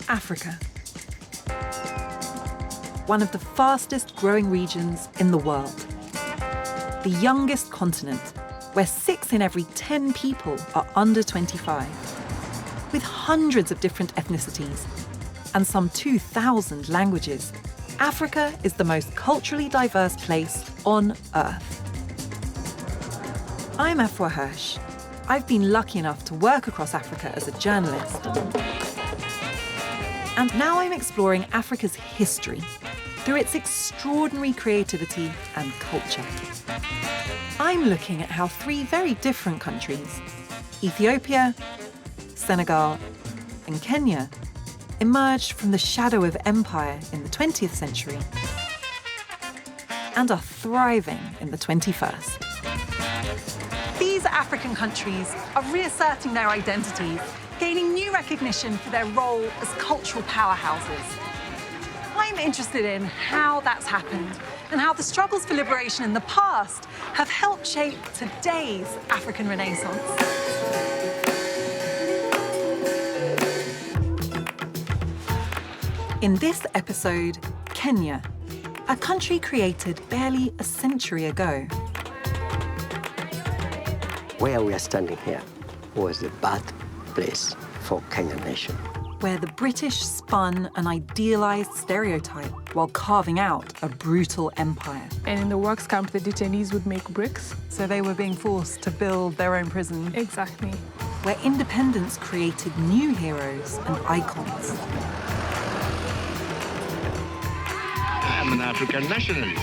Africa. One of the fastest growing regions in the world. The youngest continent, where 6 in every 10 people are under 25. With hundreds of different ethnicities and some 2,000 languages, Africa is the most culturally diverse place on Earth. I'm Afua Hirsch. I've been lucky enough to work across Africa as a journalist. And now I'm exploring Africa's history through its extraordinary creativity and culture. I'm looking at how 3 very different countries, Ethiopia, Senegal, and Kenya, emerged from the shadow of empire in the 20th century and are thriving in the 21st. These African countries are reasserting their identities, gaining new recognition for their role as cultural powerhouses. I'm interested in how that's happened and how the struggles for liberation in the past have helped shape today's African Renaissance. In this episode, Kenya, a country created barely a century ago. Where we are standing here was the birthplace for Kenyan nation. Where the British spun an idealised stereotype while carving out a brutal empire. And in the works camp, the detainees would make bricks. So they were being forced to build their own prison. Exactly. Where independence created new heroes and icons. I'm an African nationalist,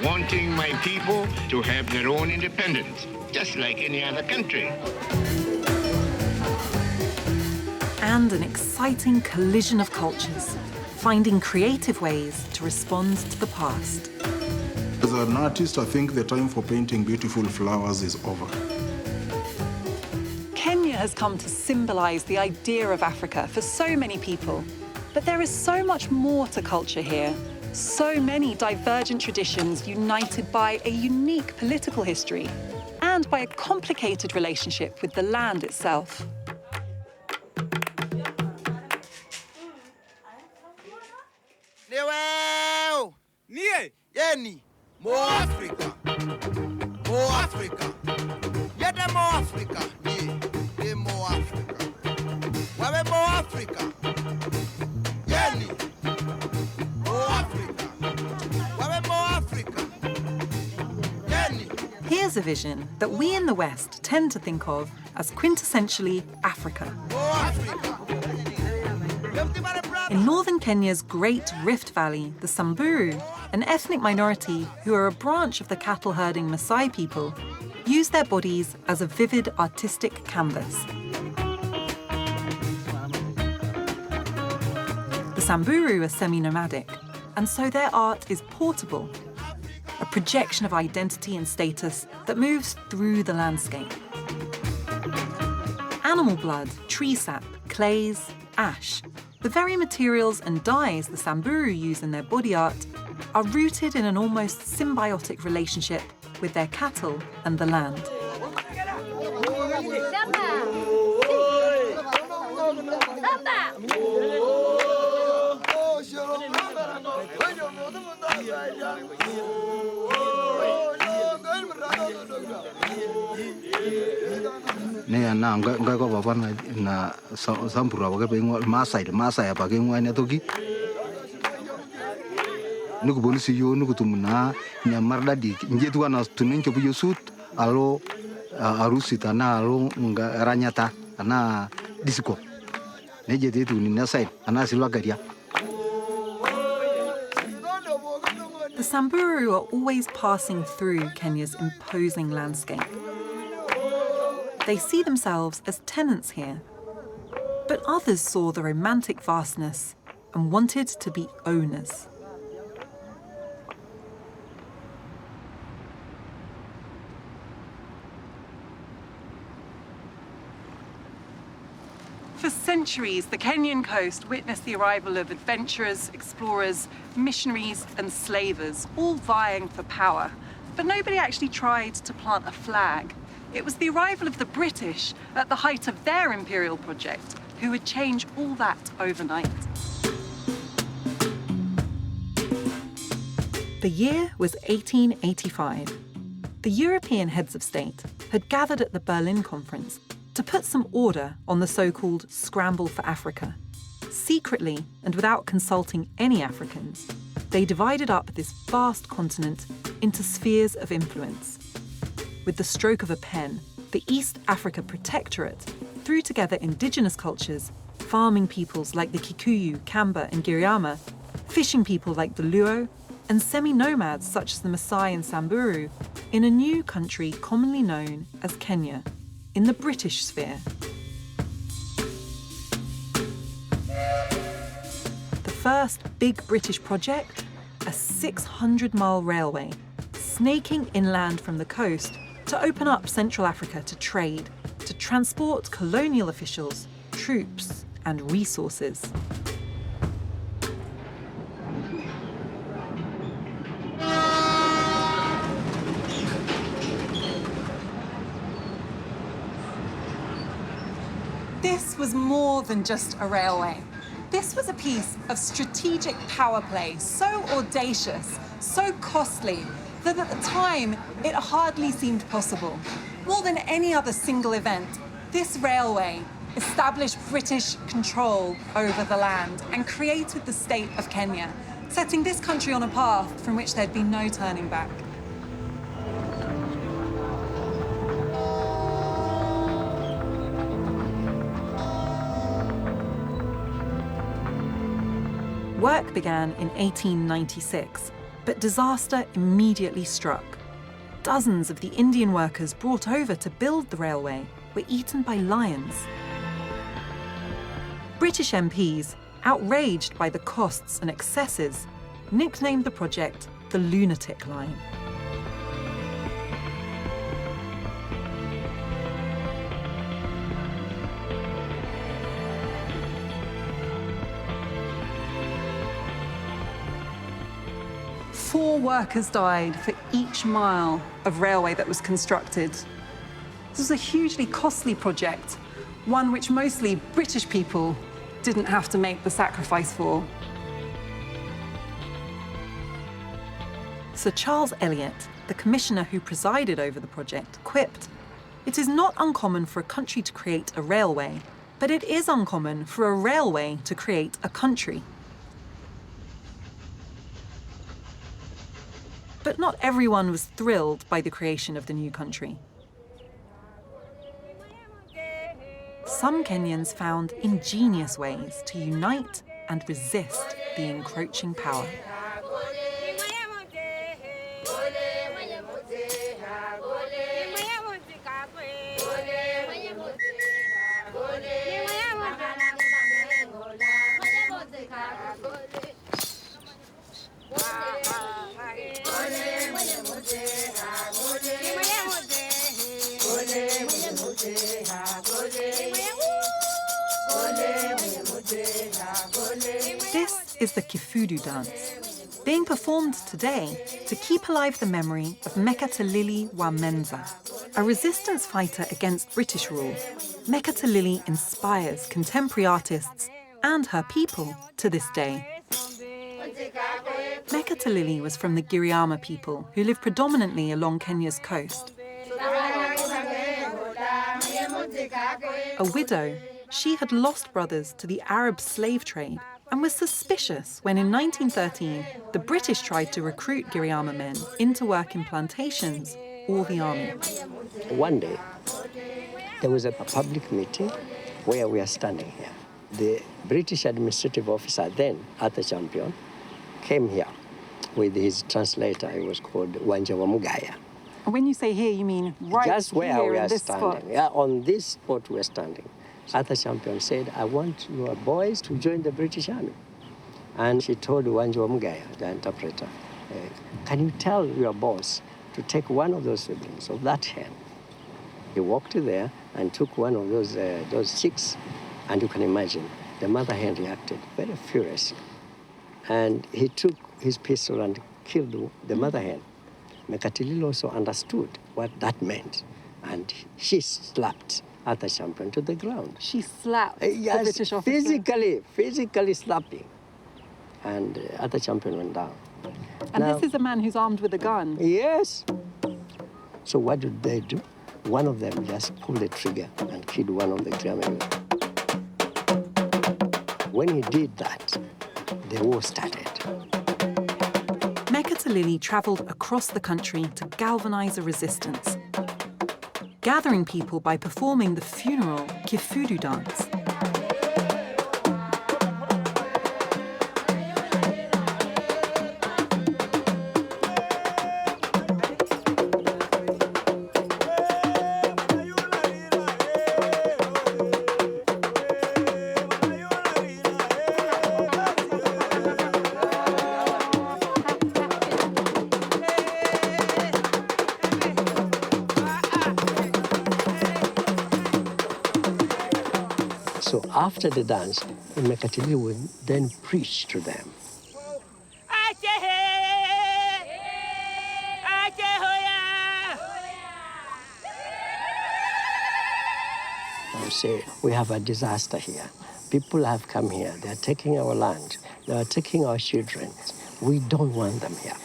wanting my people to have their own independence, just like any other country. And an exciting collision of cultures, finding creative ways to respond to the past. As an artist, I think the time for painting beautiful flowers is over. Kenya has come to symbolise the idea of Africa for so many people. But there is so much more to culture here. So many divergent traditions united by a unique political history and by a complicated relationship with the land itself. More Africa. More Africa. Yeah, the more Africa. Yeah, more Africa. Where more Africa? Yeah, more Africa. Where more Africa? Yeah. Here's a vision that we in the West tend to think of as quintessentially Africa. More Africa. In northern Kenya's Great Rift Valley, the Samburu, an ethnic minority who are a branch of the cattle-herding Maasai people, use their bodies as a vivid artistic canvas. The Samburu are semi-nomadic, and so their art is portable, a projection of identity and status that moves through the landscape. Animal blood, tree sap, clays, ash, the very materials and dyes the Samburu use in their body art are rooted in an almost symbiotic relationship with their cattle and the land. Ne na ngai ko baba na sampura ba ke bengwa Maasai ba ke ngwa ne toki nuku polisi yo nuku tumna nya marda di njetu ana tunin ke buyo sut alo arusi tana alo nga ranyata ana disco ne jete tu ni na sai ana silwa garia. The Samburu are always passing through Kenya's imposing landscape. They see themselves as tenants here, but others saw the romantic vastness and wanted to be owners. For centuries, the Kenyan coast witnessed the arrival of adventurers, explorers, missionaries, and slavers, all vying for power. But nobody actually tried to plant a flag. It was the arrival of the British at the height of their imperial project who would change all that overnight. The year was 1885. The European heads of state had gathered at the Berlin Conference to put some order on the so-called scramble for Africa. Secretly, and without consulting any Africans, they divided up this vast continent into spheres of influence. With the stroke of a pen, the East Africa Protectorate threw together indigenous cultures, farming peoples like the Kikuyu, Kamba and Giriama, fishing people like the Luo, and semi-nomads such as the Maasai and Samburu in a new country commonly known as Kenya, in the British sphere. The first big British project, a 600-mile railway, snaking inland from the coast to open up Central Africa to trade, to transport colonial officials, troops, and resources. This was more than just a railway. This was a piece of strategic power play, so audacious, so costly, that at the time it hardly seemed possible. More than any other single event, this railway established British control over the land and created the state of Kenya, setting this country on a path from which there'd be no turning back. Work began in 1896, but disaster immediately struck. Dozens of the Indian workers brought over to build the railway were eaten by lions. British MPs, outraged by the costs and excesses, nicknamed the project the Lunatic Line. Four workers died for each mile of railway that was constructed. This was a hugely costly project, one which mostly British people didn't have to make the sacrifice for. Sir Charles Eliot, the commissioner who presided over the project, quipped, "It is not uncommon for a country to create a railway, but it is uncommon for a railway to create a country." But not everyone was thrilled by the creation of the new country. Some Kenyans found ingenious ways to unite and resist the encroaching power. This is the Kifudu dance, being performed today to keep alive the memory of Mekatilili wa Menza, a resistance fighter against British rule. Mekatilili inspires contemporary artists and her people to this day. Mekatilili was from the Giriama people, who live predominantly along Kenya's coast. A widow, she had lost brothers to the Arab slave trade and was suspicious when in 1913 the British tried to recruit Giriama men into work in plantations or the army. One day, there was a public meeting where we are standing here. The British administrative officer then, Arthur Champion, came here with his translator. He was called Wanjawamugaya. When you say here, you mean right just where here we in are this standing. spot? Yeah, on this spot we're standing. Arthur Champion said, "I want your boys to join the British Army." And she told Wanjawamugaya, the interpreter, "Can you tell your boss to take one of those siblings of that hen?" He walked there and took one of those chicks, and you can imagine the mother hen reacted very furiously. And he took his pistol and killed the mother hen. Mekatilili also understood what that meant, and she slapped Arthur Champion to the ground. She slapped the Yes, British officer. physically slapping. And Arthur Champion went down. And Now- this is a man who's armed with a gun. Yes. So what did they do? One of them just pulled the trigger and killed one of the claimants. When he did that, the war started. Mekatilili travelled across the country to galvanise a resistance, gathering people by performing the funeral Kifudu dance. So after the dance, the Mekatilili would then preach to them. I would say, we have a disaster here. People have come here. They are taking our land. They are taking our children. We don't want them here.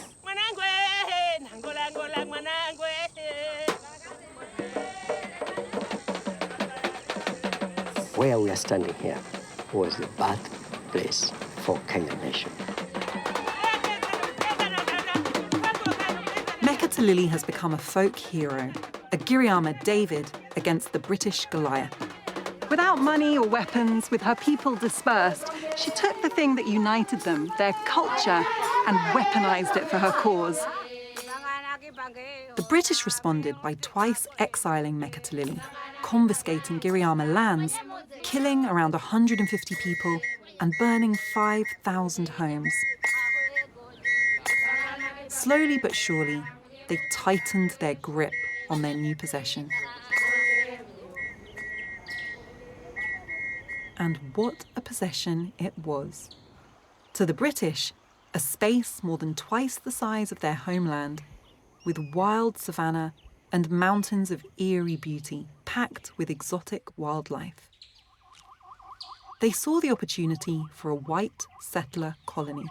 Where we are standing here was the birthplace for Kenyan nation. Mekatilili has become a folk hero, a Giriyama David against the British Goliath. Without money or weapons, with her people dispersed, she took the thing that united them, their culture, and weaponized it for her cause. The British responded by twice exiling Mekatilili, confiscating Giriyama lands, killing around 150 people, and burning 5,000 homes. Slowly but surely, they tightened their grip on their new possession. And what a possession it was. To the British, a space more than twice the size of their homeland, with wild savanna and mountains of eerie beauty packed with exotic wildlife. They saw the opportunity for a white settler colony.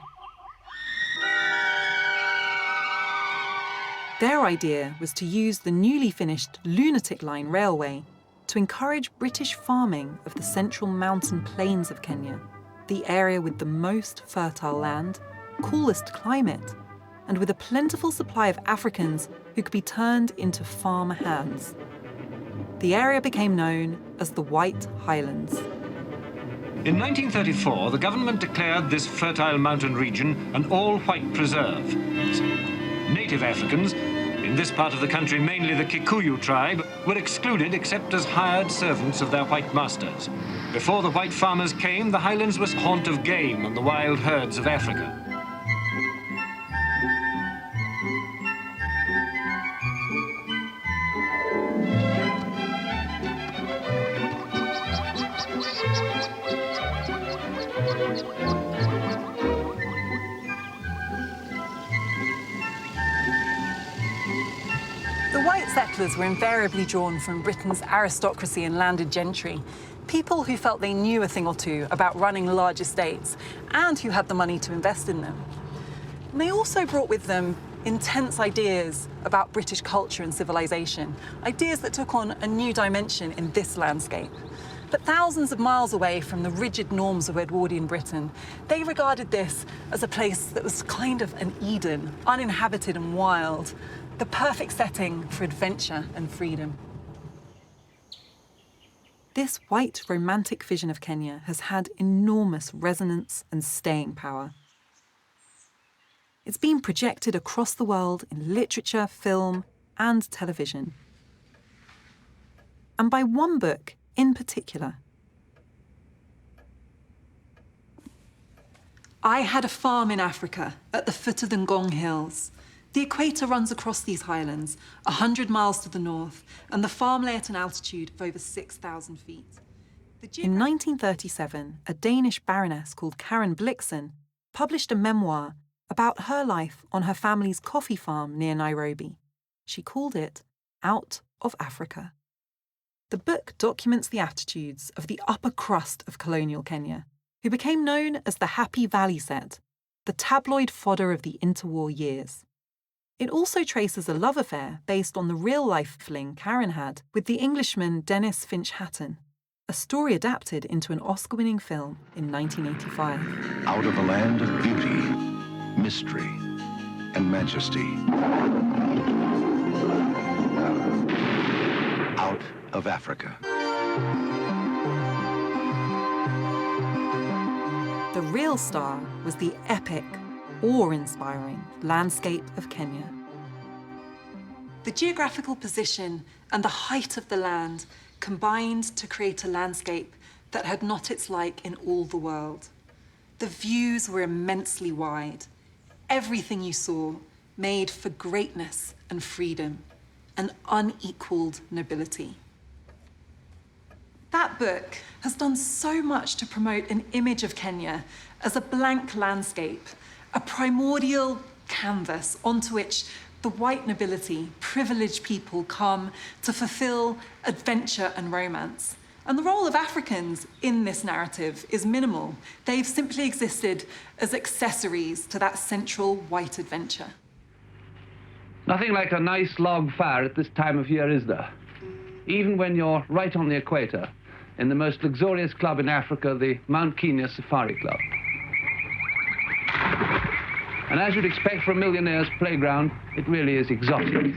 Their idea was to use the newly finished Lunatic Line railway to encourage British farming of the central mountain plains of Kenya, the area with the most fertile land, coolest climate, and with a plentiful supply of Africans who could be turned into farm hands. The area became known as the White Highlands. In 1934, the government declared this fertile mountain region an all-white preserve. Native Africans, in this part of the country mainly the Kikuyu tribe, were excluded except as hired servants of their white masters. Before the white farmers came, the highlands was haunt of game and the wild herds of Africa. The white settlers were invariably drawn from Britain's aristocracy and landed gentry, people who felt they knew a thing or two about running large estates and who had the money to invest in them. And they also brought with them intense ideas about British culture and civilization, ideas that took on a new dimension in this landscape. But thousands of miles away from the rigid norms of Edwardian Britain, they regarded this as a place that was kind of an Eden, uninhabited and wild, the perfect setting for adventure and freedom. This white romantic vision of Kenya has had enormous resonance and staying power. It's been projected across the world in literature, film, and television. And by one book in particular. I had a farm in Africa at the foot of the Ngong Hills. The equator runs across these highlands, 100 miles to the north, and the farm lay at an altitude of over 6,000 feet. In 1937, a Danish baroness called Karen Blixen published a memoir about her life on her family's coffee farm near Nairobi. She called it Out of Africa. The book documents the attitudes of the upper crust of colonial Kenya, who became known as the Happy Valley Set, the tabloid fodder of the interwar years. It also traces a love affair based on the real-life fling Karen had with the Englishman Dennis Finch Hatton, a story adapted into an Oscar-winning film in 1985. Out of a land of beauty, mystery, and majesty. Out of Africa. The real star was the epic, awe-inspiring landscape of Kenya. The geographical position and the height of the land combined to create a landscape that had not its like in all the world. The views were immensely wide. Everything you saw made for greatness and freedom, and unequaled nobility. That book has done so much to promote an image of Kenya as a blank landscape, a primordial canvas onto which the white nobility, privileged people come to fulfill adventure and romance. And the role of Africans in this narrative is minimal. They've simply existed as accessories to that central white adventure. Nothing like a nice log fire at this time of year, is there? Even when you're right on the equator, in the most luxurious club in Africa, the Mount Kenya Safari Club. And as you'd expect for a millionaire's playground, it really is exotic.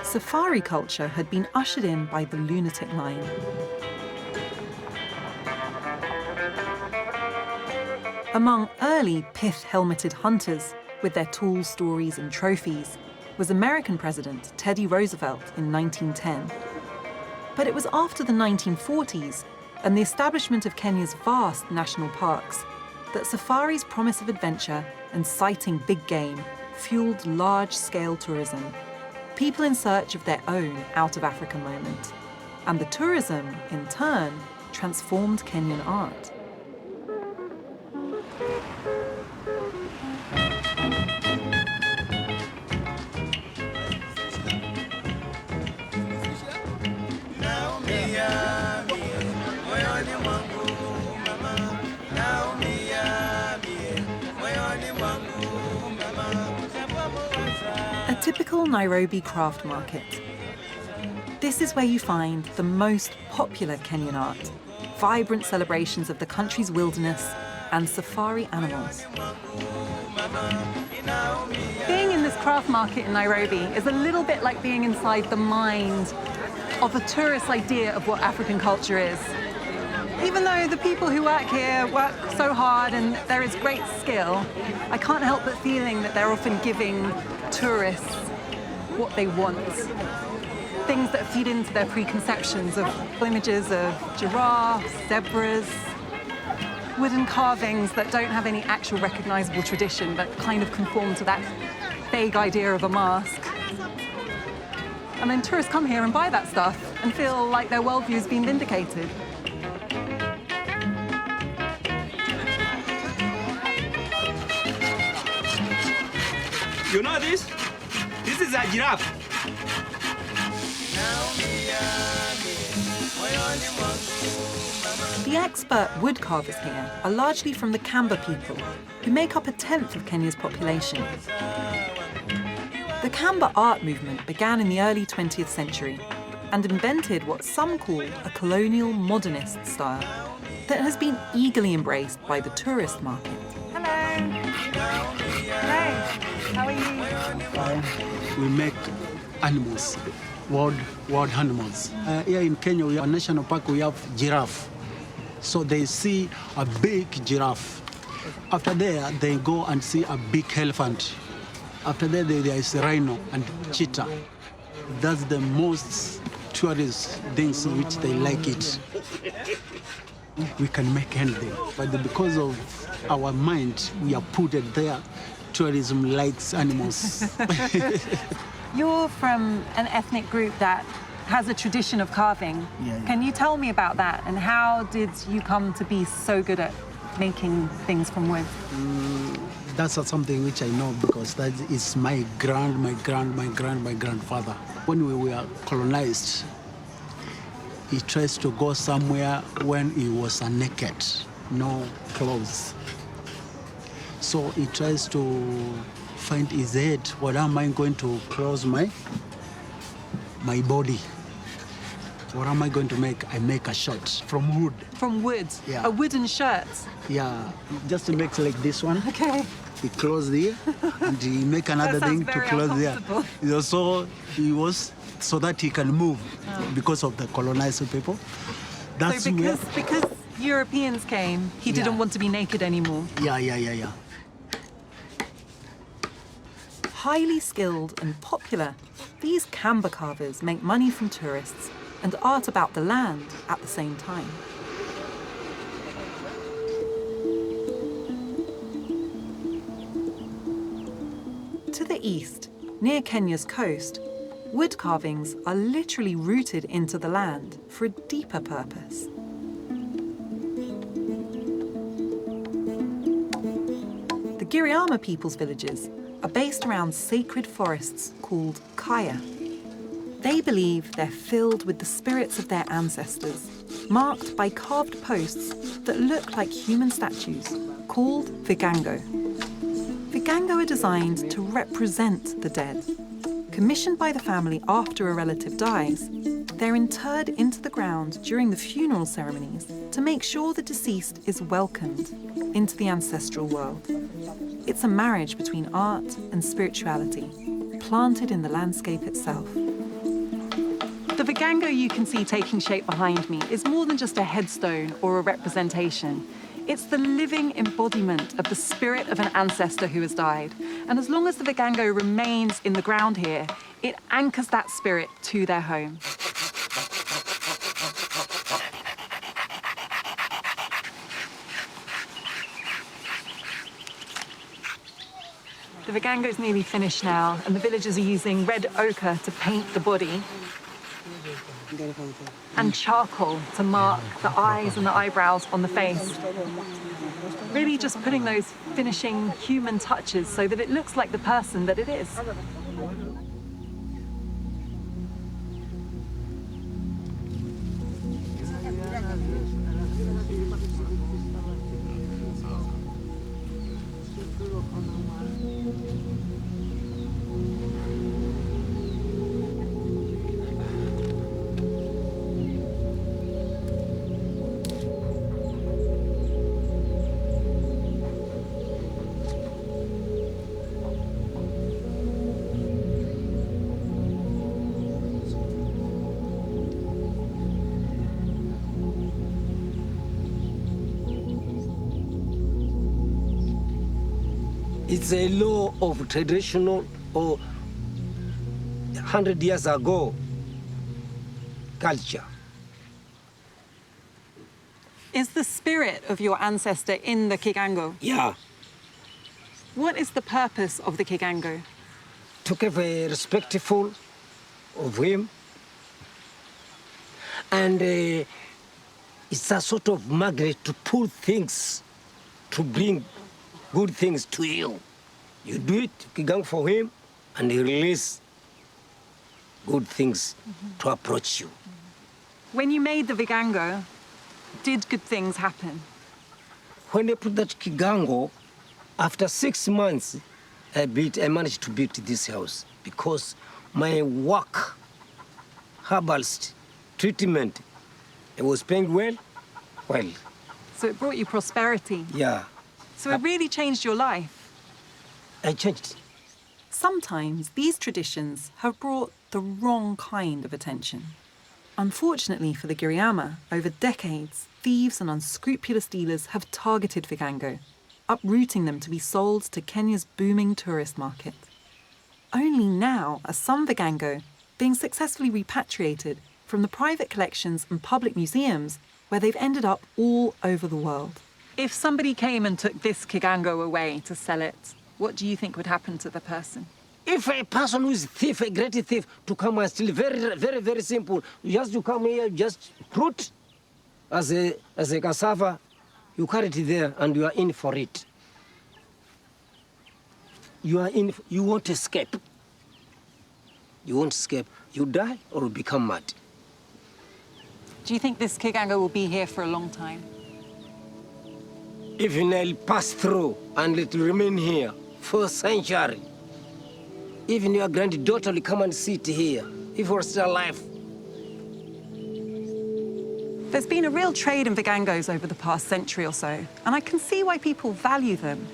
Safari culture had been ushered in by the lunatic line. Among early pith-helmeted hunters with their tall stories and trophies was American President Teddy Roosevelt in 1910. But it was after the 1940s and the establishment of Kenya's vast national parks that safari's promise of adventure and sighting big game fueled large-scale tourism, people in search of their own out-of-Africa moment. And the tourism, in turn, transformed Kenyan art. A typical Nairobi craft market. This is where you find the most popular Kenyan art, vibrant celebrations of the country's wilderness and safari animals. Being in this craft market in Nairobi is a little bit like being inside the mind of a tourist's idea of what African culture is. Even though the people who work here work so hard and there is great skill, I can't help but feeling that they're often giving tourists what they want. Things that feed into their preconceptions of images of giraffes, zebras, wooden carvings that don't have any actual recognizable tradition but kind of conform to that vague idea of a mask. And then tourists come here and buy that stuff and feel like their worldview's been vindicated. You know this? This is a giraffe. The expert woodcarvers here are largely from the Kamba people, who make up 1/10 of Kenya's population. The Kamba art movement began in the early 20th century and invented what some call a colonial modernist style that has been eagerly embraced by the tourist market. Hello. Hello. How are you? We make animals, wild animals. Here in Kenya, we have a national park, we have giraffe. So they see a big giraffe. After there, they go and see a big elephant. After that, there is a rhino and cheetah. That's the most tourist things which they like it. We can make anything, but because of our mind, we are put it there. Tourism likes animals. You're from an ethnic group that has a tradition of carving. Yeah. Can you tell me about that and how did you come to be so good at making things from wood? That's something which I know because that is my grandfather. When we were colonized, he tries to go somewhere when he was naked, no clothes. So he tries to find his head. What am I going to close my body? What am I going to make? I make a shirt from wood. From wood? Yeah. A wooden shirt? Yeah, just to make like this one. Okay. He close there, and he make another thing to close there. So he was, so that he can move because of the colonizing people. That's so because Europeans came, he didn't want to be naked anymore. Yeah. Highly skilled and popular, these Kamba carvers make money from tourists and art about the land at the same time. To the east, near Kenya's coast, wood carvings are literally rooted into the land for a deeper purpose. The Giriama people's villages are based around sacred forests called kaya. They believe they're filled with the spirits of their ancestors, marked by carved posts that look like human statues, called vigango. Vigango are designed to represent the dead. Commissioned by the family after a relative dies, they're interred into the ground during the funeral ceremonies to make sure the deceased is welcomed into the ancestral world. It's a marriage between art and spirituality, planted in the landscape itself. The vigango you can see taking shape behind me is more than just a headstone or a representation. It's the living embodiment of the spirit of an ancestor who has died. And as long as the vigango remains in the ground here, it anchors that spirit to their home. The vigango is nearly finished now, and the villagers are using red ochre to paint the body and charcoal to mark the eyes and the eyebrows on the face. Really just putting those finishing human touches so that it looks like the person that it is. It's a law of traditional or 100 years ago culture. Is the spirit of your ancestor in the kigango? Yeah. What is the purpose of the kigango? To keep a respectful of him. And it's a sort of magnet to pull things, to bring good things to you. You do it, kigang for him, and he release good things to approach you. When you made the vigango, did good things happen? When they put that kigango, after 6 months, I managed to build this house because my work, herbalist, treatment, it was paying well. So it brought you prosperity? Yeah. So it really changed your life? I changed. Sometimes these traditions have brought the wrong kind of attention. Unfortunately for the Giriama, over decades, thieves and unscrupulous dealers have targeted vigango, uprooting them to be sold to Kenya's booming tourist market. Only now are some vigango being successfully repatriated from the private collections and public museums where they've ended up all over the world. If somebody came and took this kigango away to sell it, what do you think would happen to the person? If a person who is a thief, a great thief, to come and steal, very simple. Just to come here, just root as a cassava, you carry it there and you are in for it. you won't escape. You won't escape. You die or become mad. Do you think this Kigango will be here for a long time? Even I'll pass through and it will remain here for a century. Even your granddaughter will come and sit here if we're still alive. There's been a real trade in Vigangos over the past century or so, and I can see why people value them.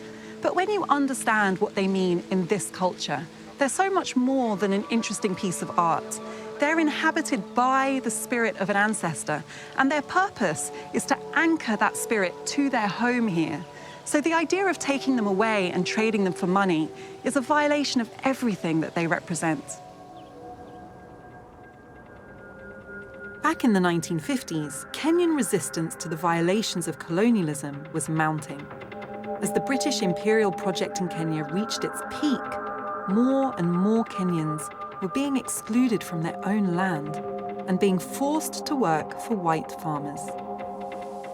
But when you understand what they mean in this culture, they're so much more than an interesting piece of art. They're inhabited by the spirit of an ancestor, and their purpose is to anchor that spirit to their home here. So the idea of taking them away and trading them for money is a violation of everything that they represent. Back in the 1950s, Kenyan resistance to the violations of colonialism was mounting. As the British imperial project in Kenya reached its peak, more and more Kenyans were being excluded from their own land and being forced to work for white farmers.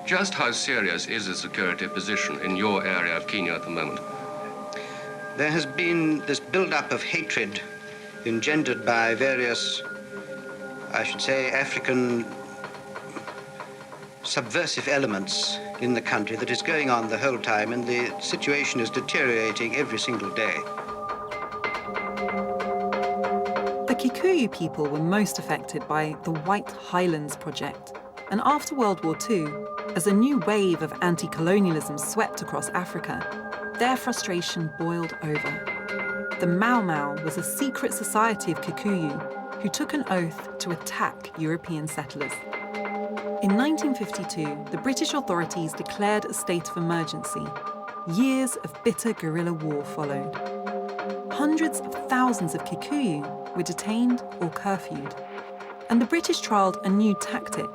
Just how serious is the security position in your area of Kenya at the moment? There has been this build-up of hatred engendered by various, I should say, African subversive elements in the country that is going on the whole time, and the situation is deteriorating every single day. The Kikuyu people were most affected by the White Highlands project, and after World War II, as a new wave of anti-colonialism swept across Africa, their frustration boiled over. The Mau Mau was a secret society of Kikuyu who took an oath to attack European settlers. In 1952, the British authorities declared a state of emergency. Years of bitter guerrilla war followed. Hundreds of thousands of Kikuyu were detained or curfewed. And the British trialled a new tactic,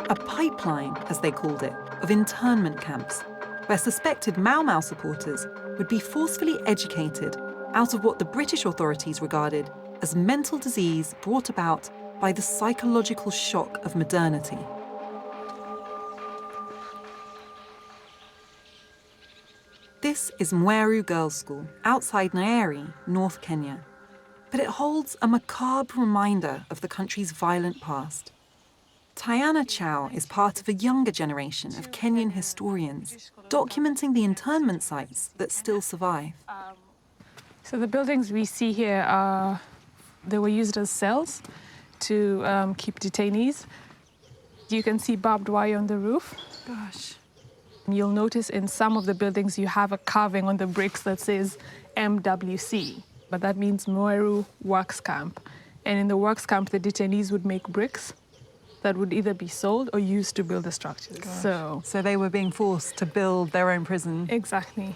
a pipeline, as they called it, of internment camps, where suspected Mau Mau supporters would be forcefully educated out of what the British authorities regarded as mental disease brought about by the psychological shock of modernity. This is Mweru Girls' School, outside Nyeri, North Kenya. But it holds a macabre reminder of the country's violent past. Tiana Chow is part of a younger generation of Kenyan historians, documenting the internment sites that still survive. So the buildings we see here they were used as cells to keep detainees. You can see barbed wire on the roof. Gosh. You'll notice in some of the buildings you have a carving on the bricks that says MWC, but that means Mweru Works Camp. And in the works camp, the detainees would make bricks that would either be sold or used to build the structures. So they were being forced to build their own prison. Exactly.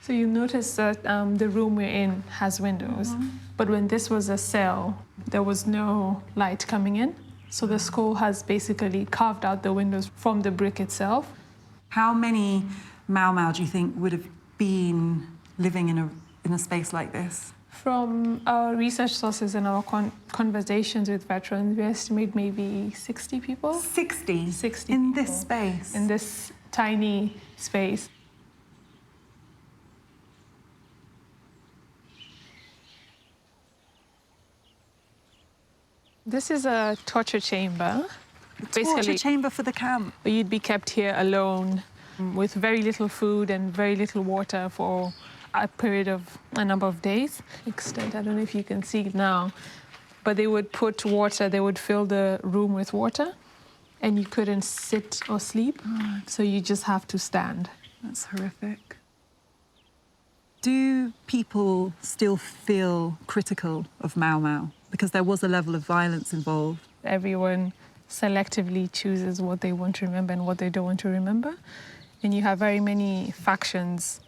So you notice that the room we're in has windows, but when this was a cell, there was no light coming in. So the school has basically carved out the windows from the brick itself. How many Mau Mau do you think would have been living in a space like this? From our research sources and our conversations with veterans, we estimate maybe 60 people. 60? 60 in people. This space? In this tiny space. This is a torture chamber. Torture chamber for the camp. You'd be kept here alone with very little food and very little water for a period of a number of days. Extent, I don't know if you can see it now, but they would put water, they would fill the room with water, and you couldn't sit or sleep, so you just have to stand. That's horrific. Do people still feel critical of Mau Mau? Because there was a level of violence involved. Everyone selectively chooses what they want to remember and what they don't want to remember. And you have very many factions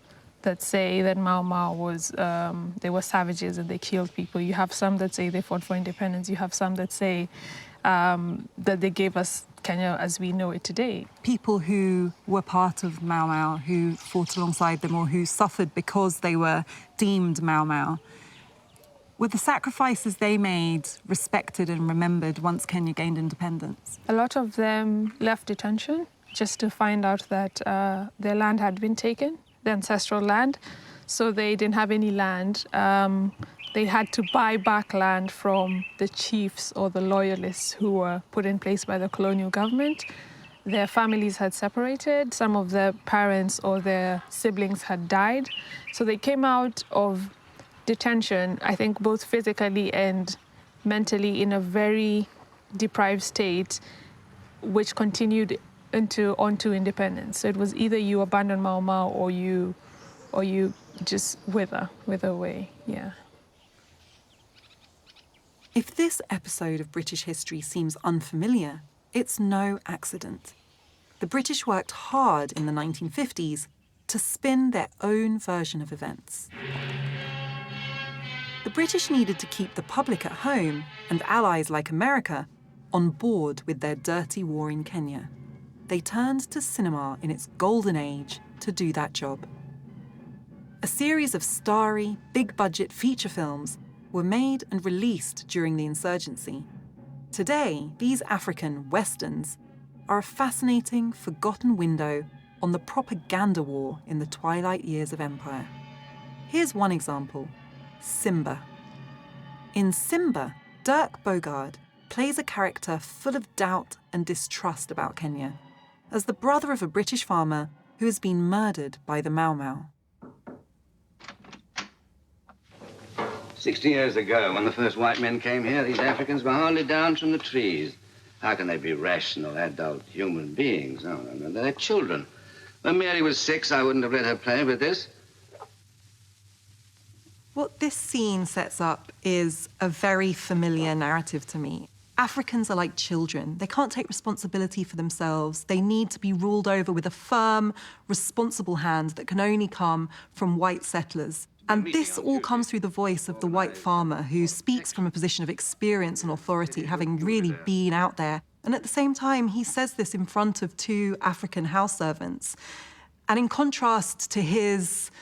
that say that Mau Mau was, they were savages and they killed people. You have some that say they fought for independence. You have some that say that they gave us Kenya as we know it today. People who were part of Mau Mau, who fought alongside them or who suffered because they were deemed Mau Mau, were the sacrifices they made respected and remembered once Kenya gained independence? A lot of them left detention just to find out that their land had been taken the ancestral land. So they didn't have any land. They had to buy back land from the chiefs or the loyalists who were put in place by the colonial government. Their families had separated. Some of their parents or their siblings had died. So they came out of detention, I think both physically and mentally, in a very deprived state, which continued onto independence. So it was either you abandon Mau Mau or you just wither away, yeah. If this episode of British history seems unfamiliar, it's no accident. The British worked hard in the 1950s to spin their own version of events. The British needed to keep the public at home and allies like America on board with their dirty war in Kenya. They turned to cinema in its golden age to do that job. A series of starry, big-budget feature films were made and released during the insurgency. Today, these African westerns are a fascinating, forgotten window on the propaganda war in the twilight years of empire. Here's one example, Simba. In Simba, Dirk Bogarde plays a character full of doubt and distrust about Kenya, as the brother of a British farmer who has been murdered by the Mau Mau. 60 years ago, when the first white men came here, these Africans were hardly down from the trees. How can they be rational, adult human beings? No, they're children. When Mary was 6, I wouldn't have let her play with this. What this scene sets up is a very familiar narrative to me. Africans are like children. They can't take responsibility for themselves. They need to be ruled over with a firm, responsible hand that can only come from white settlers. And this all comes through the voice of the white farmer who speaks from a position of experience and authority, having really been out there. And at the same time, he says this in front of 2 African house servants. And in contrast to his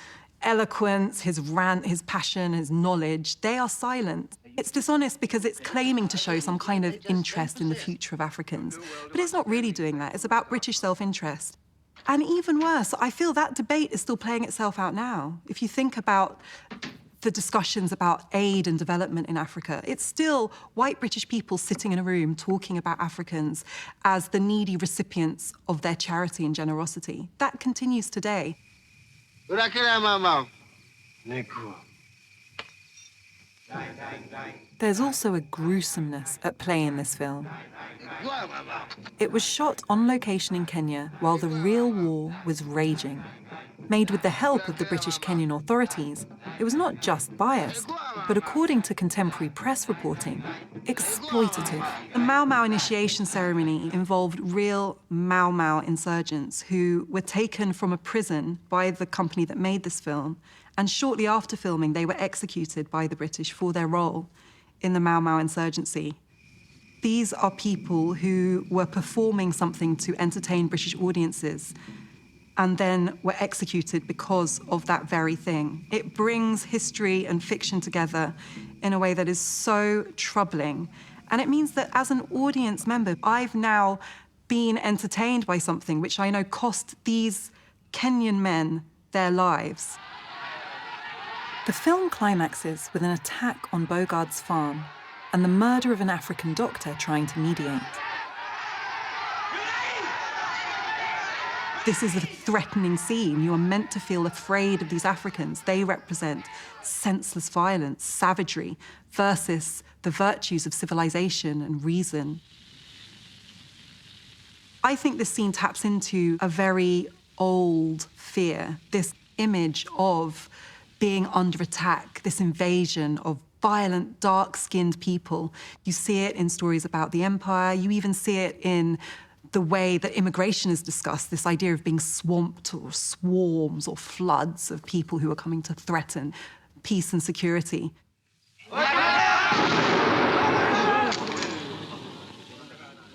eloquence, his rant, his passion, his knowledge, they are silent. It's dishonest because it's claiming to show some kind of interest in the future of Africans. But it's not really doing that. It's about British self-interest. And even worse, I feel that debate is still playing itself out now. If you think about the discussions about aid and development in Africa, it's still white British people sitting in a room talking about Africans as the needy recipients of their charity and generosity. That continues today. There's also a gruesomeness at play in this film. It was shot on location in Kenya while the real war was raging. Made with the help of the British Kenyan authorities, it was not just biased, but according to contemporary press reporting, exploitative. The Mau Mau initiation ceremony involved real Mau Mau insurgents who were taken from a prison by the company that made this film, and shortly after filming, they were executed by the British for their role in the Mau Mau insurgency. These are people who were performing something to entertain British audiences and then were executed because of that very thing. It brings history and fiction together in a way that is so troubling. And it means that as an audience member, I've now been entertained by something which I know cost these Kenyan men their lives. The film climaxes with an attack on Bogarde's farm and the murder of an African doctor trying to mediate. This is a threatening scene. You are meant to feel afraid of these Africans. They represent senseless violence, savagery, versus the virtues of civilization and reason. I think this scene taps into a very old fear, this image of being under attack, this invasion of violent, dark-skinned people. You see it in stories about the empire. You even see it in the way that immigration is discussed, this idea of being swamped or swarms or floods of people who are coming to threaten peace and security.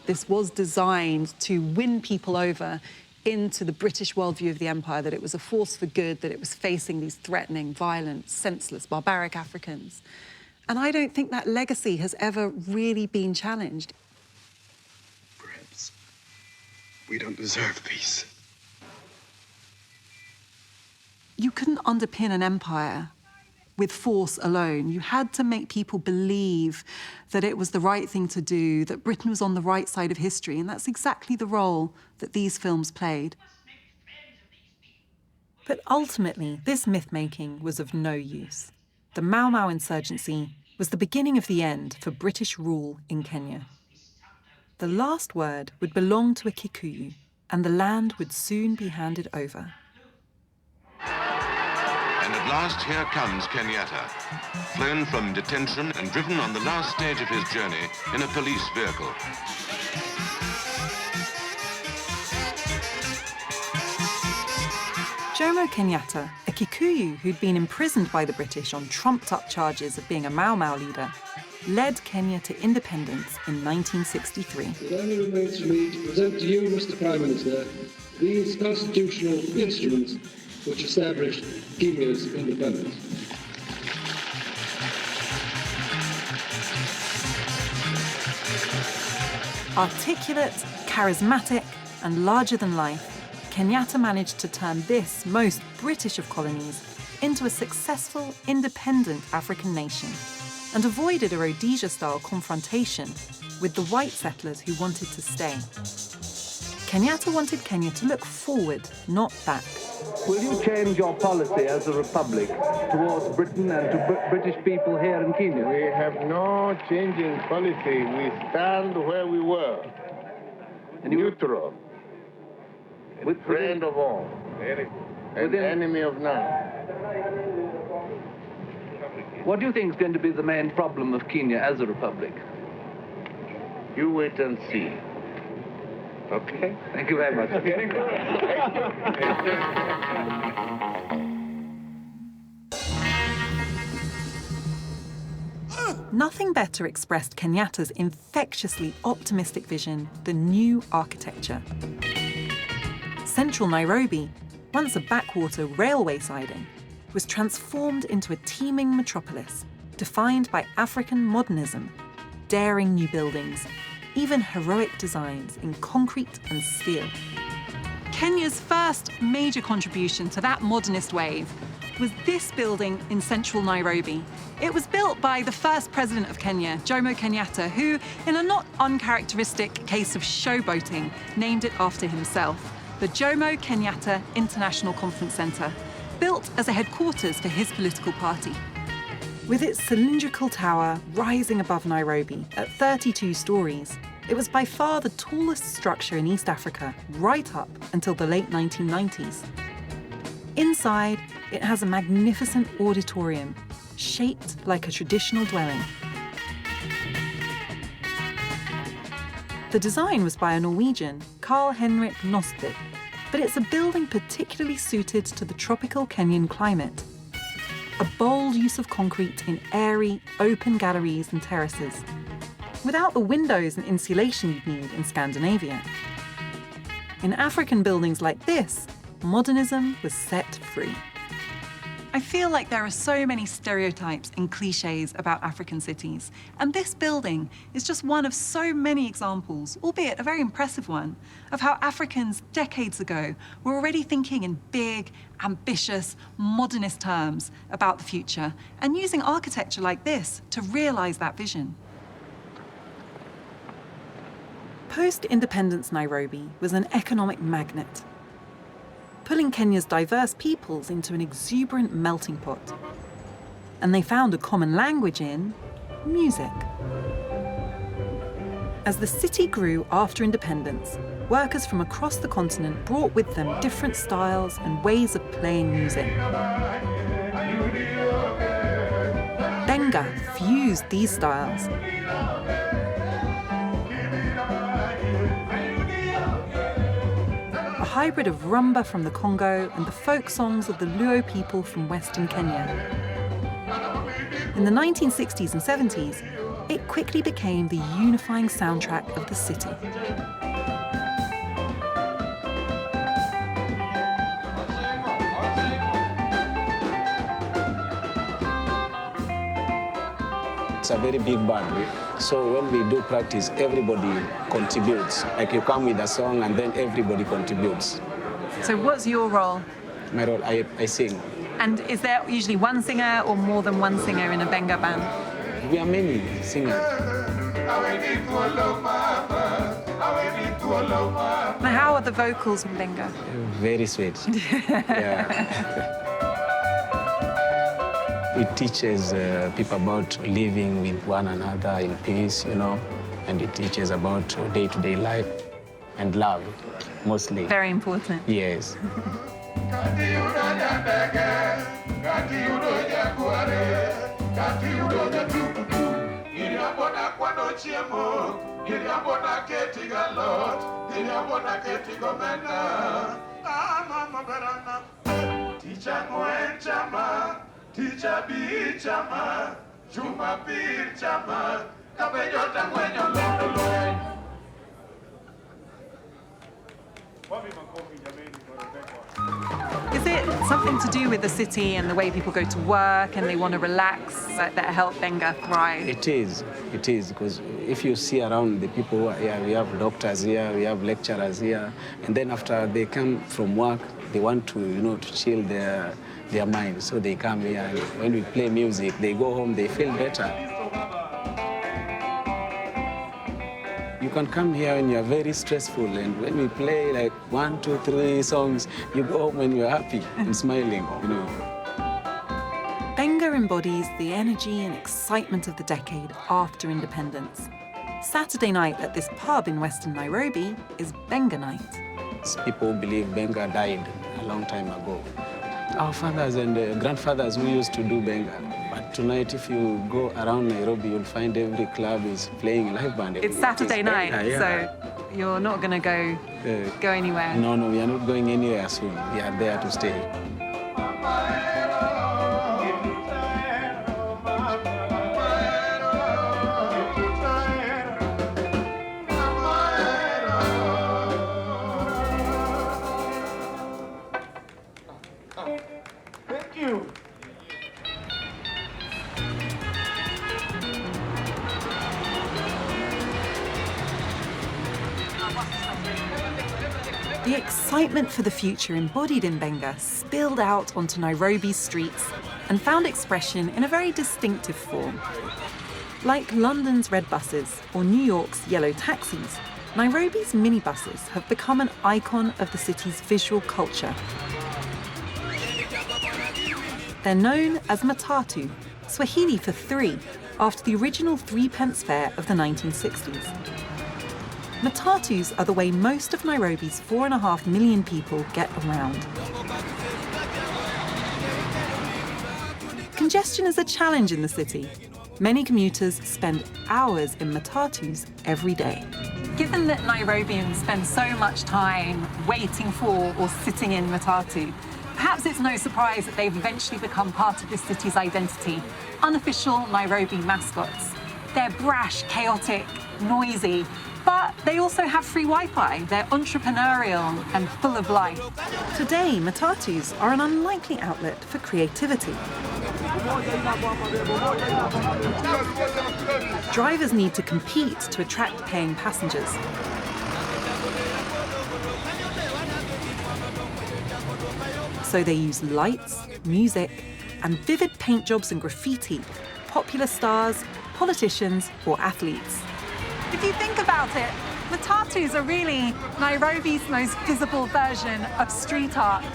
This was designed to win people over into the British worldview of the empire, that it was a force for good, that it was facing these threatening, violent, senseless, barbaric Africans. And I don't think that legacy has ever really been challenged. We don't deserve peace. you couldn't underpin an empire with force alone. You had to make people believe that it was the right thing to do, that Britain was on the right side of history, and that's exactly the role that these films played. But ultimately, this myth-making was of no use. The Mau Mau insurgency was the beginning of the end for British rule in Kenya. The last word would belong to a Kikuyu, and the land would soon be handed over. And at last, here comes Kenyatta, flown from detention and driven on the last stage of his journey in a police vehicle. Jomo Kenyatta, a Kikuyu who'd been imprisoned by the British on trumped-up charges of being a Mau Mau leader, led Kenya to independence in 1963. It only remains for me to present to you, Mr. Prime Minister, these constitutional instruments which established Kenya's independence. Articulate, charismatic, and larger than life, Kenyatta managed to turn this most British of colonies into a successful, independent African nation, and avoided a Rhodesia-style confrontation with the white settlers who wanted to stay. Kenyatta wanted Kenya to look forward, not back. Will you change your policy as a republic towards Britain and to British people here in Kenya? We have no change in policy. We stand where we were. Neutral. With friend of all. And enemy of none. What do you think is going to be the main problem of Kenya as a republic? You wait and see. Okay? Thank you very much. Nothing better expressed Kenyatta's infectiously optimistic vision than new architecture. Central Nairobi, once a backwater railway siding, was transformed into a teeming metropolis, defined by African modernism, daring new buildings, even heroic designs in concrete and steel. Kenya's first major contribution to that modernist wave was this building in central Nairobi. It was built by the first president of Kenya, Jomo Kenyatta, who, in a not uncharacteristic case of showboating, named it after himself, the Jomo Kenyatta International Conference Centre, built as a headquarters for his political party. With its cylindrical tower rising above Nairobi at 32 stories, it was by far the tallest structure in East Africa right up until the late 1990s. Inside, it has a magnificent auditorium shaped like a traditional dwelling. The design was by a Norwegian, Carl-Henrik Nostbye, but it's a building particularly suited to the tropical Kenyan climate. A bold use of concrete in airy, open galleries and terraces, without the windows and insulation you'd need in Scandinavia. In African buildings like this, modernism was set free. I feel like there are so many stereotypes and cliches about African cities, and this building is just one of so many examples, albeit a very impressive one, of how Africans decades ago were already thinking in big, ambitious, modernist terms about the future, and using architecture like this to realize that vision. Post-independence Nairobi was an economic magnet, pulling Kenya's diverse peoples into an exuberant melting pot. And they found a common language in music. As the city grew after independence, workers from across the continent brought with them different styles and ways of playing music. Benga fused these styles. A hybrid of rumba from the Congo and the folk songs of the Luo people from Western Kenya. In the 1960s and 70s, it quickly became the unifying soundtrack of the city. It's a very big band. So when we do practice, everybody contributes. Like you come with a song and then everybody contributes. So what's your role? My role, I sing. And is there usually one singer or more than one singer in a benga band? We are many singers. Now, how are the vocals in benga? Very sweet. Yeah. It teaches people about living with one another in peace, you know, and it teaches about day-to-day life and love, mostly. Very important. Yes. Is it something to do with the city and the way people go to work and they want to relax that help benga thrive? It is, because if you see around the people who are here, we have doctors here, we have lecturers here, and then after they come from work, they want to, you know, to chill their mind, so they come here, and when we play music, they go home, they feel better. You can come here when you're very stressful, and when we play like 1, 2, 3 songs, you go home when you're happy and smiling, you know. Benga embodies the energy and excitement of the decade after independence. Saturday night at this pub in Western Nairobi is Benga night. People believe Benga died a long time ago. Our fathers and grandfathers who used to do Benga. But tonight, if you go around Nairobi, you'll find every club is playing live band. It's Saturday night, yeah. So you're not going to go anywhere? No, we are not going anywhere soon. We are there to stay. Thank you. The excitement for the future embodied in Benga spilled out onto Nairobi's streets and found expression in a very distinctive form. Like London's red buses or New York's yellow taxis, Nairobi's minibuses have become an icon of the city's visual culture. They're known as matatu, Swahili for three, after the original 3-pence fare of the 1960s. Matatus are the way most of Nairobi's 4.5 million people get around. Congestion is a challenge in the city. Many commuters spend hours in matatus every day. Given that Nairobians spend so much time waiting for or sitting in matatu, perhaps it's no surprise that they've eventually become part of this city's identity, unofficial Nairobi mascots. They're brash, chaotic, noisy, but they also have free Wi-Fi. They're entrepreneurial and full of life. Today, matatus are an unlikely outlet for creativity. Drivers need to compete to attract paying passengers. So they use lights, music, and vivid paint jobs and graffiti, popular stars, politicians, or athletes. If you think about it, matatus are really Nairobi's most visible version of street art.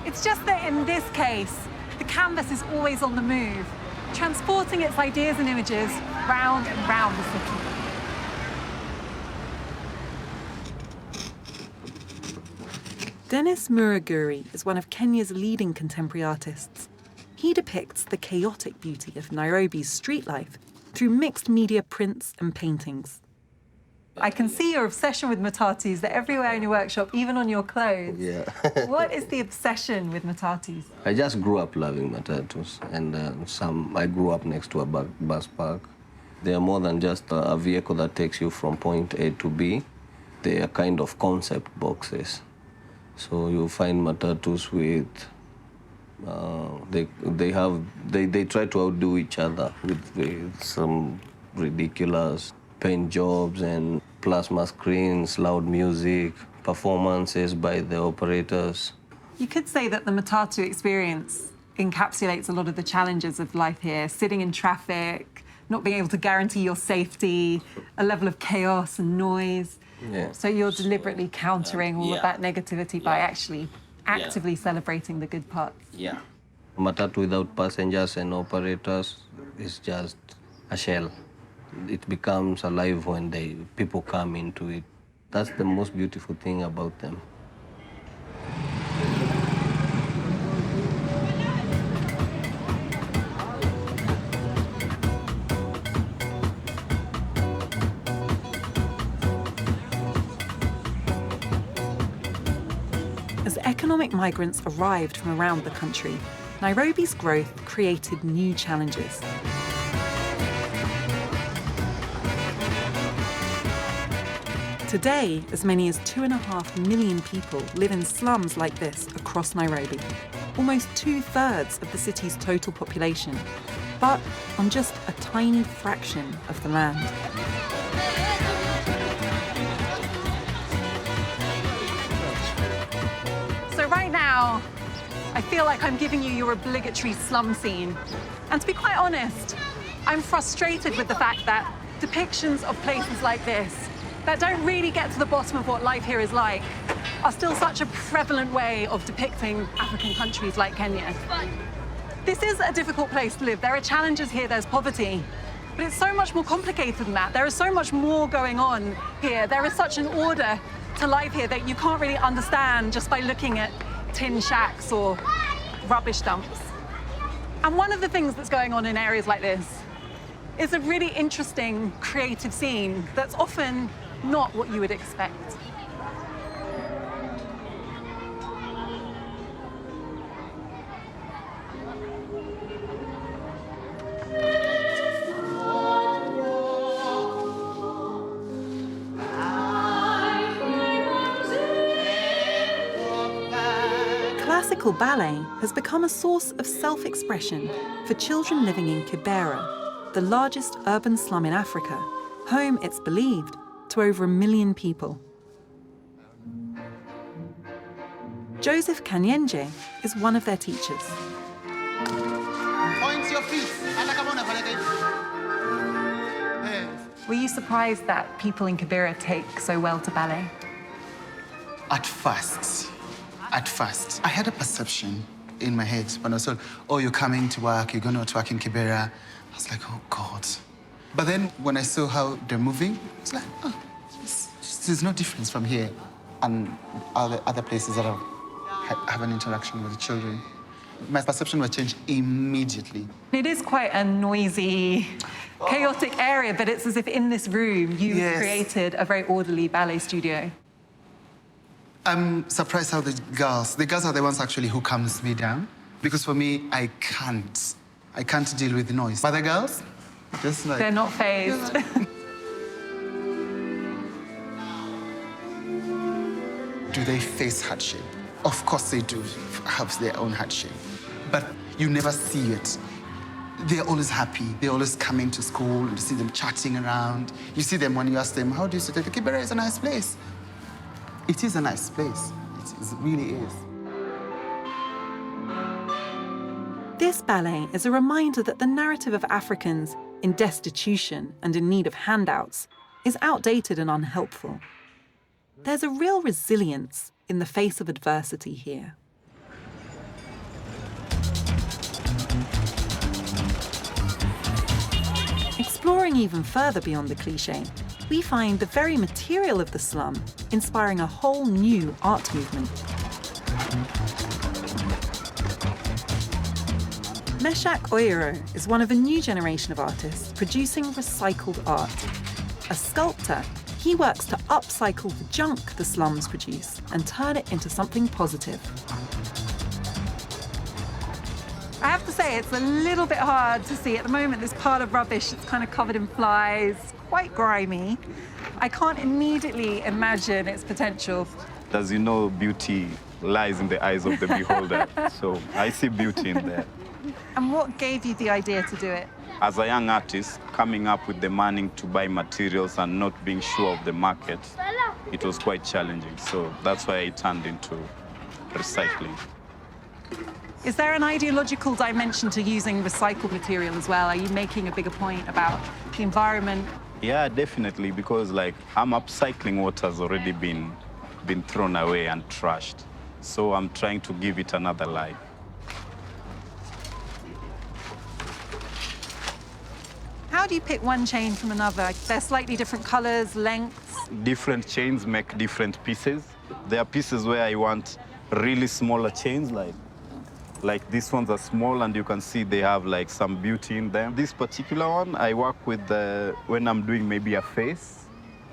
It's just that in this case, the canvas is always on the move, transporting its ideas and images round and round the city. Dennis Muraguri is one of Kenya's leading contemporary artists. He depicts the chaotic beauty of Nairobi's street life through mixed media prints and paintings. I can see your obsession with matatus. They're everywhere in your workshop, even on your clothes. Yeah. What is the obsession with matatus? I just grew up loving matatus, and I grew up next to a bus park. They are more than just a vehicle that takes you from point A to B. They are kind of concept boxes. So you find matatus with they try to outdo each other with some ridiculous paint jobs and plasma screens, loud music, performances by the operators. You could say that the Matatu experience encapsulates a lot of the challenges of life here, sitting in traffic, not being able to guarantee your safety, a level of chaos and noise. Yeah. So you're deliberately countering all of that negativity by actually actively celebrating the good parts. Yeah. Matatu without passengers and operators is just a shell. It becomes alive when people come into it. That's the most beautiful thing about them. As economic migrants arrived from around the country, Nairobi's growth created new challenges. Today, as many as 2.5 million people live in slums like this across Nairobi, almost 2/3 of the city's total population, but on just a tiny fraction of the land. So right now, I feel like I'm giving you your obligatory slum scene. And to be quite honest, I'm frustrated with the fact that depictions of places like this that don't really get to the bottom of what life here is like are still such a prevalent way of depicting African countries like Kenya. This is a difficult place to live. There are challenges here, there's poverty, but it's so much more complicated than that. There is so much more going on here. There is such an order to life here that you can't really understand just by looking at tin shacks or rubbish dumps. And one of the things that's going on in areas like this is a really interesting creative scene that's often not what you would expect. Classical ballet has become a source of self-expression for children living in Kibera, the largest urban slum in Africa, home, it's believed, to over 1 million people. Joseph Kanyenje is one of their teachers. Point your feet. Were you surprised that people in Kibera take so well to ballet? At first, I had a perception in my head when I was told, oh, you're coming to work, you're going to work in Kibera. I was like, oh, God. But then when I saw how they're moving, it's like, oh, there's no difference from here and other places that have an interaction with the children. My perception was changed immediately. It is quite a noisy, chaotic area, but it's as if in this room you've created a very orderly ballet studio. I'm surprised how the girls are the ones actually who calms me down. Because for me, I can't deal with the noise. But the girls, just like... They're not fazed. Do they face hardship? Of course they do have their own hardship. But you never see it. They're always happy. They're always coming to school. You see them chatting around. You see them when you ask them, how do you say that? Kibera is a nice place. It is a nice place. It really is. This ballet is a reminder that the narrative of Africans in destitution and in need of handouts is outdated and unhelpful. There's a real resilience in the face of adversity here. Exploring even further beyond the cliché, we find the very material of the slum inspiring a whole new art movement. Meshach Oyero is one of a new generation of artists producing recycled art. A sculptor, he works to upcycle the junk the slums produce and turn it into something positive. I have to say, it's a little bit hard to see at the moment. This pile of rubbish, it's kind of covered in flies, quite grimy. I can't immediately imagine its potential. As you know, beauty lies in the eyes of the beholder. So I see beauty in there. And what gave you the idea to do it? As a young artist, coming up with the money to buy materials and not being sure of the market, it was quite challenging. So that's why I turned into recycling. Is there an ideological dimension to using recycled material as well? Are you making a bigger point about the environment? Yeah, definitely, because like I'm upcycling what has already been thrown away and trashed. So I'm trying to give it another life. How do you pick one chain from another? They're slightly different colors, lengths. Different chains make different pieces. There are pieces where I want really smaller chains, like these ones are small, and you can see they have like some beauty in them. This particular one, I work with when I'm doing maybe a face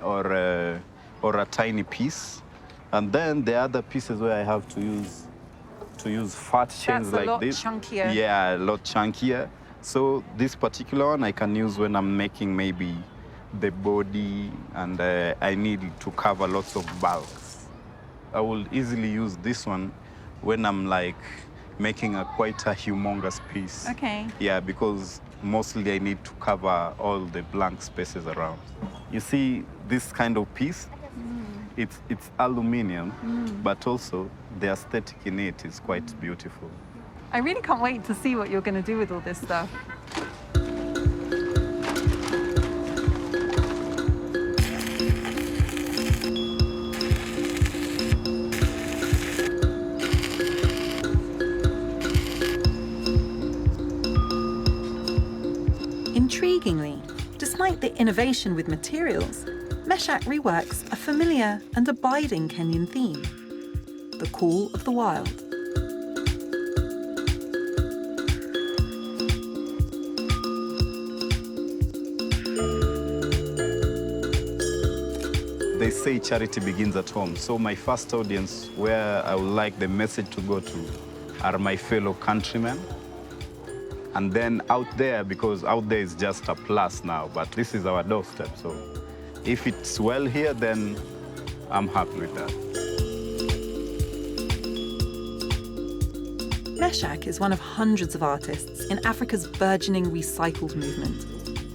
or a tiny piece. And then the other pieces where I have to use fat chains like this. That's a lot chunkier. Yeah, a lot chunkier. So this particular one I can use when I'm making maybe the body and I need to cover lots of bulks. I will easily use this one when I'm like making quite a humongous piece. Okay. Yeah, because mostly I need to cover all the blank spaces around. You see this kind of piece? It's aluminum, but also the aesthetic in it is quite beautiful. I really can't wait to see what you're going to do with all this stuff. Intriguingly, despite the innovation with materials, Meshach reworks a familiar and abiding Kenyan theme, the call of the wild. They say charity begins at home, so my first audience where I would like the message to go to are my fellow countrymen. And then out there, because out there is just a plus now, but this is our doorstep, so if it's well here, then I'm happy with that. Meshach is one of hundreds of artists in Africa's burgeoning recycled movement,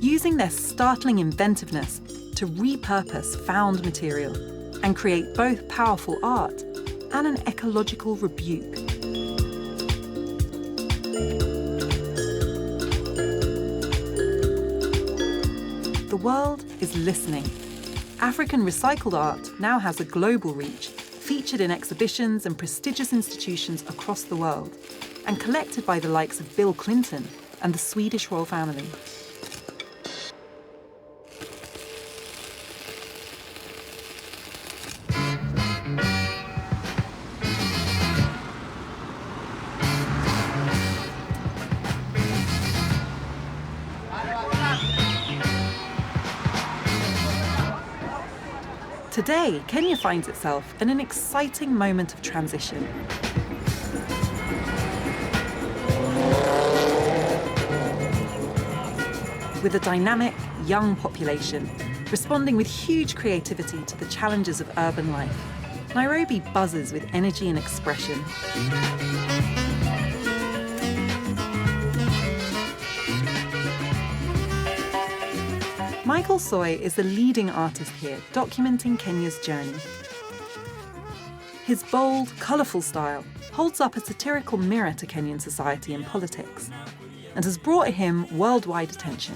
using their startling inventiveness to repurpose found material and create both powerful art and an ecological rebuke. The world is listening. African recycled art now has a global reach, featured in exhibitions and prestigious institutions across the world, and collected by the likes of Bill Clinton and the Swedish royal family. Today, Kenya finds itself in an exciting moment of transition. With a dynamic, young population, responding with huge creativity to the challenges of urban life, Nairobi buzzes with energy and expression. Michael Soy is the leading artist here, documenting Kenya's journey. His bold, colourful style holds up a satirical mirror to Kenyan society and politics, and has brought him worldwide attention.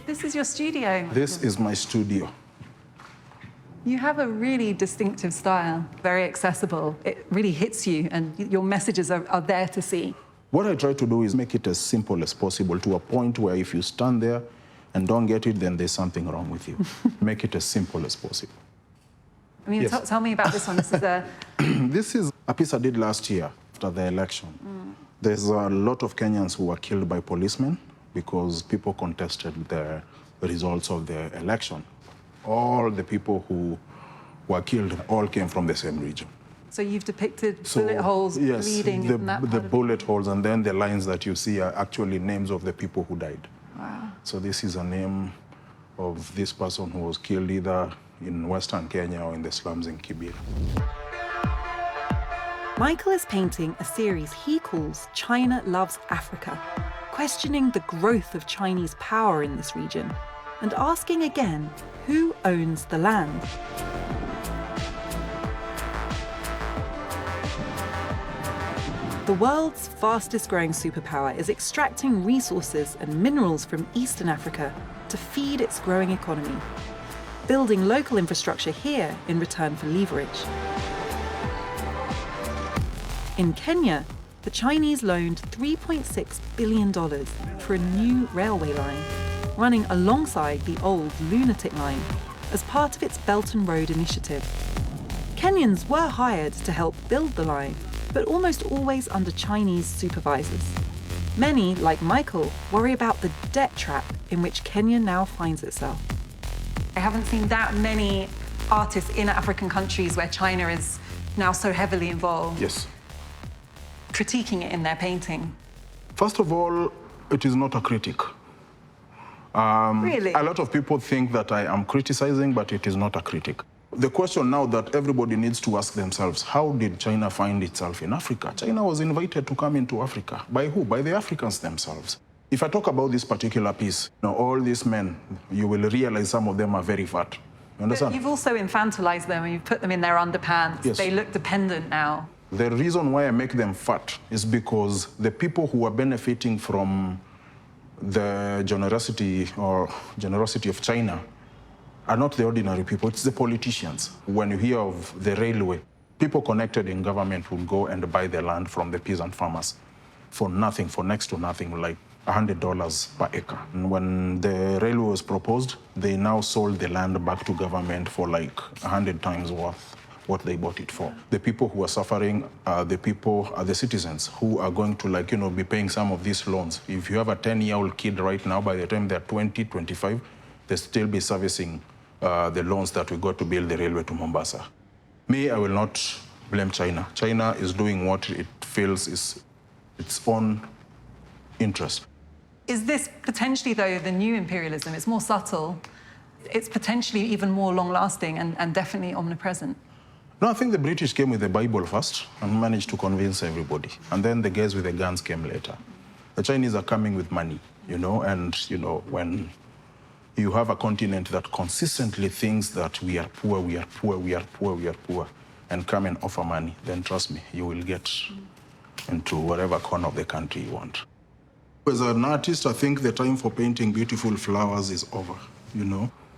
This is your studio. This is my studio. You have a really distinctive style, very accessible. It really hits you, and your messages are there to see. What I try to do is make it as simple as possible, to a point where if you stand there and don't get it, then there's something wrong with you. Make it as simple as possible. I mean, Yes. tell me about this one. This is a... This is a piece I did last year after the election. There's a lot of Kenyans who were killed by policemen because people contested the results of the election. All the people who were killed all came from the same region. So you've depicted bullet holes bleeding in that the part bullet holes, and then the lines that you see are actually names of the people who died. Wow. So this is a name of this person who was killed either in Western Kenya or in the slums in Kibera. Michael is painting a series he calls China Loves Africa, questioning the growth of Chinese power in this region and asking again, who owns the land? The world's fastest growing superpower is extracting resources and minerals from Eastern Africa to feed its growing economy, building local infrastructure here in return for leverage. In Kenya, the Chinese loaned $3.6 billion for a new railway line, running alongside the old lunatic line as part of its Belt and Road initiative. Kenyans were hired to help build the line, but almost always under Chinese supervisors. Many, like Michael, worry about the debt trap in which Kenya now finds itself. I haven't seen that many artists in African countries where China is now so heavily involved. Yes. Critiquing it in their painting. First of all, it is not a critic. Really? A lot of people think that I am criticizing, but it is not a critic. The question now that everybody needs to ask themselves, how did China find itself in Africa? China was invited to come into Africa. By who? By the Africans themselves. If I talk about this particular piece, all these men, you will realize some of them are very fat. You understand? But you've also infantilized them and you've put them in their underpants. Yes. They look dependent now. The reason why I make them fat is because the people who are benefiting from the generosity of China are not the ordinary people, it's the politicians. When you hear of the railway, people connected in government will go and buy the land from the peasant farmers for nothing, for next to nothing, like $100 per acre. And when the railway was proposed, they now sold the land back to government for like 100 times worth what they bought it for. The people who are suffering are the citizens who are going to be paying some of these loans. If you have a 10-year-old kid right now, by the time they're 20, 25, they'll still be servicing the loans that we got to build the railway to Mombasa. Me, I will not blame China. China is doing what it feels is its own interest. Is this potentially, though, the new imperialism? It's more subtle. It's potentially even more long-lasting and definitely omnipresent. No, I think the British came with the Bible first and managed to convince everybody. And then the guys with the guns came later. The Chinese are coming with money, and, when you have a continent that consistently thinks that we are poor, we are poor, we are poor, we are poor, and come and offer money, then trust me, you will get into whatever corner of the country you want. As an artist, I think the time for painting beautiful flowers is over,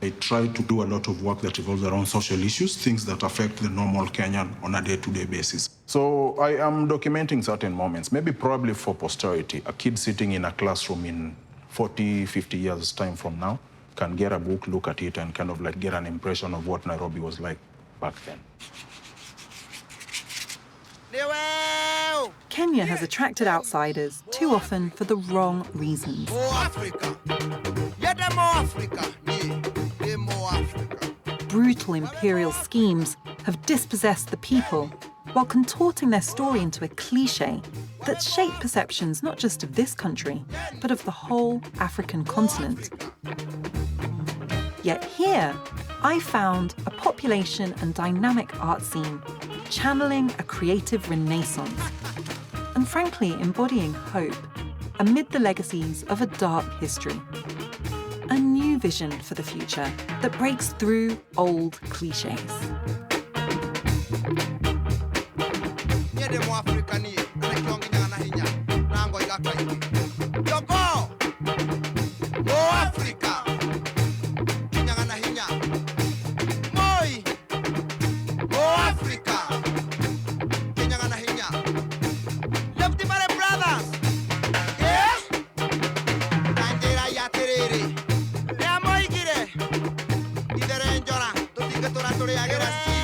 I try to do a lot of work that revolves around social issues, things that affect the normal Kenyan on a day-to-day basis. So I am documenting certain moments, maybe probably for posterity. A kid sitting in a classroom in 40, 50 years' time from now can get a book, look at it, and kind of get an impression of what Nairobi was like back then. Kenya has attracted outsiders too often for the wrong reasons. Brutal imperial schemes have dispossessed the people while contorting their story into a cliché that shaped perceptions not just of this country, but of the whole African continent. Yet here, I found a population and dynamic art scene channeling a creative renaissance and frankly embodying hope amid the legacies of a dark history. A new vision for the future that breaks through old clichés. Idere njora, tuti ke tora tore agera.